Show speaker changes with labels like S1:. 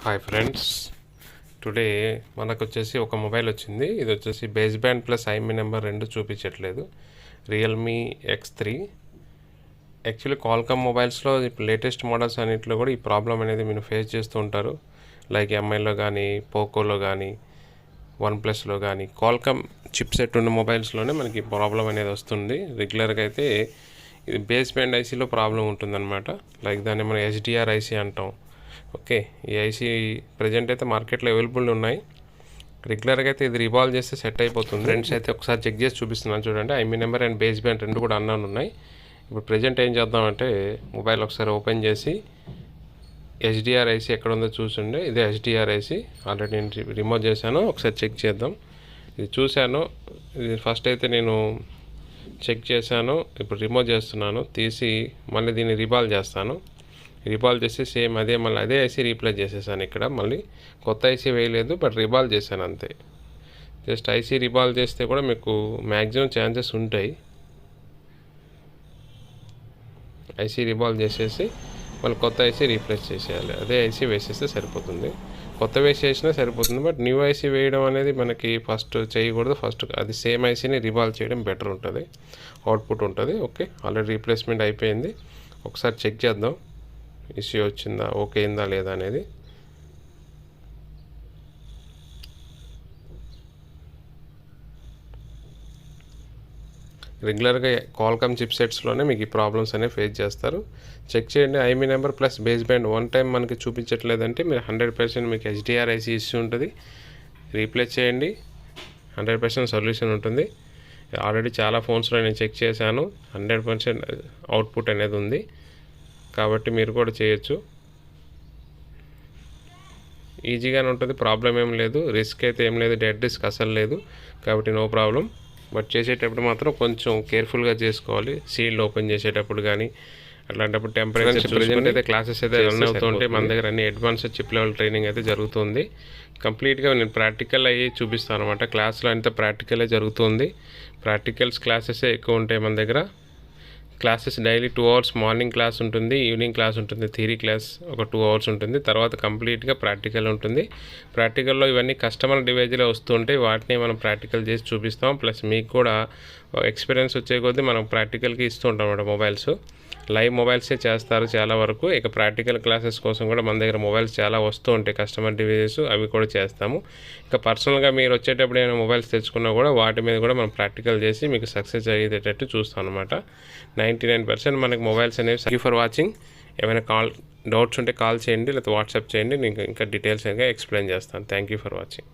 S1: Hi friends, today మనకు వచ్చేసి ఒక మొబైల్ వచ్చింది. ఇది వచ్చేసి base band plus IME number రెండు చూపించట్లేదు. Realme X3. యాక్చువల్లీ క్వాల్కామ్ మొబైల్స్లో ఇప్పుడు లేటెస్ట్ మోడల్స్ అన్నింటిలో కూడా ఈ ప్రాబ్లం అనేది మీరు ఫేస్ చేస్తూ ఉంటారు. లైక్ ఎంఐలో కానీ, పోకోలో కానీ, వన్ప్లస్లో కానీ క్వాల్కామ్ చిప్ సెట్ ఉన్న మొబైల్స్లోనే మనకి ప్రాబ్లం అనేది వస్తుంది. రెగ్యులర్గా అయితే ఇది బేస్ బ్యాండ్ ఐసీలో ప్రాబ్లం ఉంటుందన్నమాట. లైక్ దాన్ని మనం HDR ఐసీ అంటాం. ఓకే, ఈ ఐసీ ప్రజెంట్ అయితే మార్కెట్లో అవైలబుల్ ఉన్నాయి. రెగ్యులర్గా అయితే ఇది రివాల్వ్ చేస్తే సెట్ అయిపోతుంది. ఫ్రెండ్స్ అయితే ఒకసారి చెక్ చేసి చూపిస్తున్నాను చూడండి. IME number and base band రెండు కూడా అన్నాను ఉన్నాయి. ఇప్పుడు ప్రజెంట్ ఏం చేద్దామంటే మొబైల్ ఒకసారి ఓపెన్ చేసి HDR ఐసీ ఎక్కడ ఉందో చూసిండే. ఇదే HDR ఐసీ ఆల్రెడీ నేను రిమూవ్ చేశాను. ఒకసారి చెక్ చేద్దాం. ఇది చూశాను. ఇది ఫస్ట్ అయితే నేను చెక్ చేశాను. ఇప్పుడు రిమూవ్ చేస్తున్నాను. తీసి మళ్ళీ దీన్ని రివాల్వ్ చేస్తాను. రివాల్వ్ చేసి సేమ్ మళ్ళీ అదే ఐసీ రీప్లేస్ చేసేసాను. ఇక్కడ మళ్ళీ కొత్త ఐసీ వేయలేదు, బట్ రివాల్వ్ చేశాను అంతే. జస్ట్ ఐసీ రివాల్వ్ చేస్తే కూడా మీకు మ్యాక్సిమం ఛాన్సెస్ ఉంటాయి. ఐసీ రివాల్వ్ చేసేసి మళ్ళీ కొత్త ఐసీ రీప్లేస్ చేసేయాలి. అదే ఐసీ వేసేస్తే సరిపోతుంది. కొత్త వేసేసినా సరిపోతుంది, బట్ న్యూ ఐసీ వేయడం అనేది మనకి ఫస్ట్ చేయకూడదు. ఫస్ట్ అది సేమ్ ఐసీని రివాల్వ్ చేయడం బెటర్ ఉంటుంది, అవుట్పుట్ ఉంటుంది. ఓకే, ఆల్రెడీ రీప్లేస్మెంట్ అయిపోయింది. ఒకసారి చెక్ చేద్దాం ఇష్యూ వచ్చిందా, ఓకే అయిందా లేదా అనేది. రెగ్యులర్గా క్వాల్కామ్ చిప్ సెట్స్లోనే మీకు ఈ ప్రాబ్లమ్స్ అనేవి ఫేస్ చేస్తారు. చెక్ చేయండి. IME number plus base band one time మనకి చూపించట్లేదంటే మీరు 100% మీకు HDR ఐసీ ఇష్యూ ఉంటుంది. రీప్లేస్ చేయండి, 100% సొల్యూషన్ ఉంటుంది. ఆల్రెడీ చాలా ఫోన్స్లో నేను చెక్ చేశాను, 100% అవుట్పుట్ అనేది ఉంది. కాబట్టి మీరు కూడా చేయొచ్చు. ఈజీగానే ఉంటుంది, ప్రాబ్లం ఏం లేదు. రిస్క్ అయితే ఏం లేదు, డెడ్ రిస్క్ అసలు లేదు. కాబట్టి నో ప్రాబ్లం. బట్ చేసేటప్పుడు మాత్రం కొంచెం కేర్ఫుల్గా చేసుకోవాలి. సీల్డ్ ఓపెన్ చేసేటప్పుడు కానీ అట్లాంటప్పుడు టెంపరేచర్ ప్రజెంట్ అయితే క్లాసెస్ అయితే రన్ అవుతుంటే మన దగ్గర అన్ని అడ్వాన్స్డ్ చిప్ లెవెల్ ట్రైనింగ్ అయితే జరుగుతుంది. కంప్లీట్గా నేను ప్రాక్టికల్ అయ్యి చూపిస్తాను అనమాట. క్లాస్లో అంతా ప్రాక్టికలే జరుగుతుంది. ప్రాక్టికల్స్ క్లాసెసే ఎక్కువ ఉంటాయి మన దగ్గర. Classes daily 2 hours morning class ఉంటుంది, ఈవినింగ్ క్లాస్ ఉంటుంది. థియరీ క్లాస్ ఒక 2 hours ఉంటుంది. తర్వాత కంప్లీట్గా ప్రాక్టికల్ ఉంటుంది. ప్రాక్టికల్లో ఇవన్నీ కస్టమర్ డివైజ్లో వస్తుంటే వాటిని మనం ప్రాక్టికల్ చేసి చూపిస్తాం. ప్లస్ మీకు కూడా ఎక్స్పీరియన్స్ వచ్చే కొద్దీ మనం ప్రాక్టికల్కి ఇస్తూ ఉంటాం అన్నమాట. మొబైల్స్ లైవ్ మొబైల్సే చేస్తారు చాలా వరకు. ఇక ప్రాక్టికల్ క్లాసెస్ కోసం కూడా మన దగ్గర మొబైల్స్ చాలా వస్తూ ఉంటాయి, కస్టమర్ డివైజెస్, అవి కూడా చేస్తాము. ఇక పర్సనల్గా మీరు వచ్చేటప్పుడు ఏమైనా మొబైల్స్ తెచ్చుకున్నా కూడా వాటి మీద కూడా మనం ప్రాక్టికల్ చేసి మీకు సక్సెస్ అయ్యేటట్టు చూస్తాం అనమాట. 99% మనకి మొబైల్స్ అనేవి. Thank you for watching. ఏమైనా డౌట్స్ ఉంటే కాల్ చేయండి, లేకపోతే వాట్సాప్ చేయండి. నేను ఇంకా డీటెయిల్స్ ఎక్స్ప్లెయిన్ చేస్తాను. Thank you for watching.